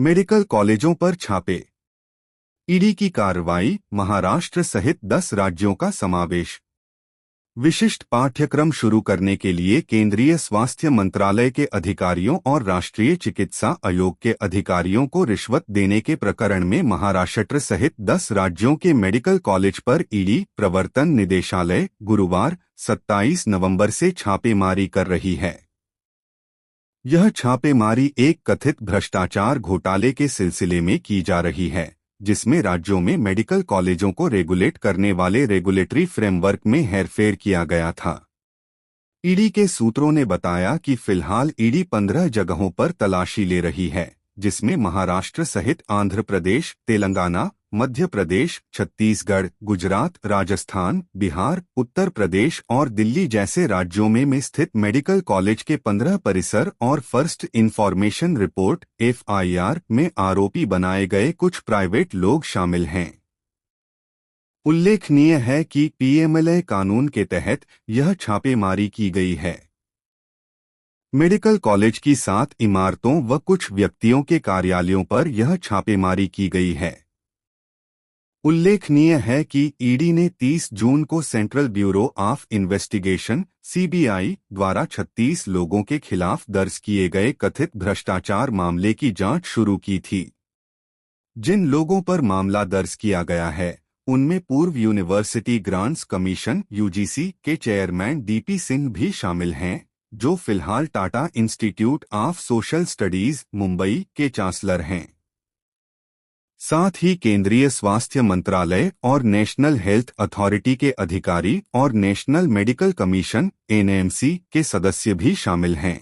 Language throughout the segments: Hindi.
मेडिकल कॉलेजों पर छापे। ईडी की कार्रवाई, महाराष्ट्र सहित 10 राज्यों का समावेश। विशिष्ट पाठ्यक्रम शुरू करने के लिए केंद्रीय स्वास्थ्य मंत्रालय के अधिकारियों और राष्ट्रीय चिकित्सा आयोग के अधिकारियों को रिश्वत देने के प्रकरण में महाराष्ट्र सहित 10 राज्यों के मेडिकल कॉलेज पर ईडी प्रवर्तन निदेशालय गुरुवार 27 नवंबर से छापेमारी कर रही है। यह छापेमारी एक कथित भ्रष्टाचार घोटाले के सिलसिले में की जा रही है, जिसमें राज्यों में मेडिकल कॉलेजों को रेगुलेट करने वाले रेगुलेटरी फ्रेमवर्क में हेरफेर किया गया था। ईडी के सूत्रों ने बताया कि फिलहाल ईडी 15 जगहों पर तलाशी ले रही है, जिसमें महाराष्ट्र सहित आंध्र प्रदेश, तेलंगाना, मध्य प्रदेश, छत्तीसगढ़, गुजरात, राजस्थान, बिहार, उत्तर प्रदेश और दिल्ली जैसे राज्यों में स्थित मेडिकल कॉलेज के 15 परिसर और फर्स्ट इंफॉर्मेशन रिपोर्ट (FIR) में आरोपी बनाए गए कुछ प्राइवेट लोग शामिल हैं। उल्लेखनीय है कि पीएमएलए कानून के तहत यह छापेमारी की गई है। मेडिकल कॉलेज की 7 इमारतों व कुछ व्यक्तियों के कार्यालयों पर यह छापेमारी की गई है। उल्लेखनीय है कि ईडी ने 30 जून को central bureau of investigation (CBI) द्वारा 36 लोगों के खिलाफ दर्ज किए गए कथित भ्रष्टाचार मामले की जांच शुरू की थी। जिन लोगों पर मामला दर्ज किया गया है, उनमें पूर्व यूनिवर्सिटी ग्रांट्स कमीशन (UGC) के चेयरमैन DP सिंह भी शामिल हैं, जो फिलहाल Tata institute of social studies Mumbai के चांसलर हैं। साथ ही केंद्रीय स्वास्थ्य मंत्रालय और नेशनल हेल्थ अथॉरिटी के अधिकारी और नेशनल मेडिकल कमीशन (NMC) के सदस्य भी शामिल हैं।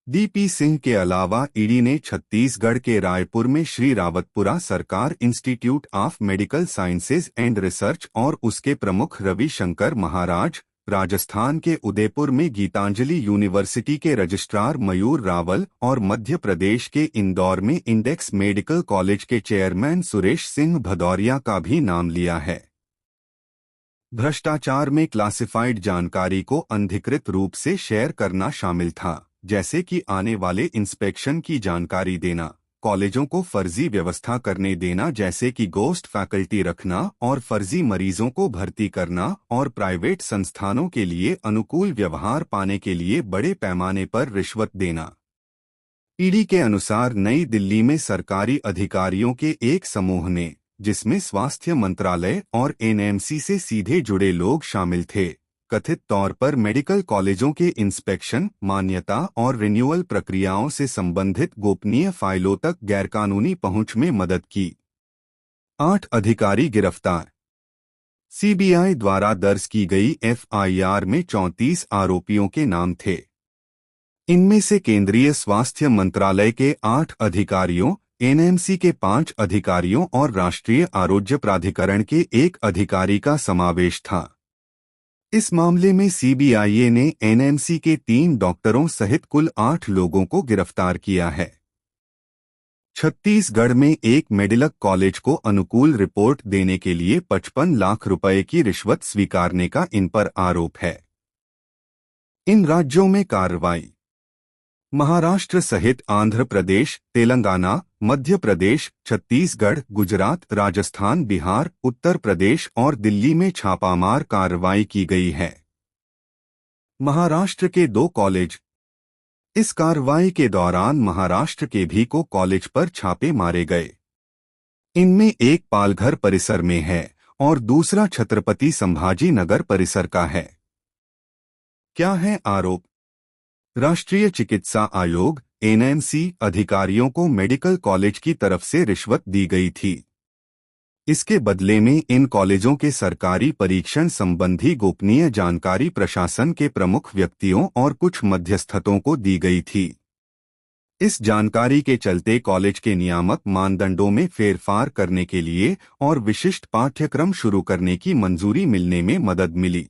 DP सिंह के अलावा ईडी ने छत्तीसगढ़ के रायपुर में श्री रावतपुरा सरकार institute of medical sciences and research और उसके प्रमुख रवि शंकर महाराज, राजस्थान के उदयपुर में गीतांजलि यूनिवर्सिटी के रजिस्ट्रार मयूर रावल और मध्य प्रदेश के इंदौर में इंडेक्स मेडिकल कॉलेज के चेयरमैन सुरेश सिंह भदौरिया का भी नाम लिया है। भ्रष्टाचार में क्लासिफाइड जानकारी को अनधिकृत रूप से शेयर करना शामिल था, जैसे कि आने वाले इंस्पेक्शन की जानकारी देना, कॉलेजों को फर्जी व्यवस्था करने देना जैसे कि गोस्ट फैकल्टी रखना और फर्जी मरीजों को भर्ती करना और प्राइवेट संस्थानों के लिए अनुकूल व्यवहार पाने के लिए बड़े पैमाने पर रिश्वत देना। ईडी के अनुसार नई दिल्ली में सरकारी अधिकारियों के एक समूह ने, जिसमें स्वास्थ्य मंत्रालय और NMC से सीधे जुड़े लोग शामिल थे, कथित तौर पर मेडिकल कॉलेजों के इंस्पेक्शन, मान्यता और रिन्यूअल प्रक्रियाओं से संबंधित गोपनीय फाइलों तक गैरकानूनी पहुंच में मदद की। 8 अधिकारी गिरफ्तार। CBI द्वारा दर्ज की गई FIR में 34 आरोपियों के नाम थे। इनमें से केंद्रीय स्वास्थ्य मंत्रालय के 8 अधिकारियों, NMC के 5 अधिकारियों और राष्ट्रीय आरोग्य प्राधिकरण के 1 अधिकारी का समावेश था। इस मामले में CBI ने NMC के 3 डॉक्टरों सहित कुल 8 लोगों को गिरफ्तार किया है। छत्तीसगढ़ में एक मेडिकल कॉलेज को अनुकूल रिपोर्ट देने के लिए 55 लाख रुपए की रिश्वत स्वीकारने का इन पर आरोप है। इन राज्यों में कार्रवाई। महाराष्ट्र सहित आंध्र प्रदेश, तेलंगाना, मध्य प्रदेश, छत्तीसगढ़, गुजरात, राजस्थान, बिहार, उत्तर प्रदेश और दिल्ली में छापामार कार्रवाई की गई है। महाराष्ट्र के 2 कॉलेज। इस कार्रवाई के दौरान महाराष्ट्र के भी को कॉलेज पर छापे मारे गए। इनमें एक पालघर परिसर में है और दूसरा छत्रपति संभाजी नगर परिसर का है। क्या है आरोप? राष्ट्रीय चिकित्सा आयोग (NMC) अधिकारियों को मेडिकल कॉलेज की तरफ से रिश्वत दी गई थी। इसके बदले में इन कॉलेजों के सरकारी परीक्षण संबंधी गोपनीय जानकारी प्रशासन के प्रमुख व्यक्तियों और कुछ मध्यस्थों को दी गई थी। इस जानकारी के चलते कॉलेज के नियामक मानदंडों में फेरफार करने के लिए और विशिष्ट पाठ्यक्रम शुरू करने की मंजूरी मिलने में मदद मिली।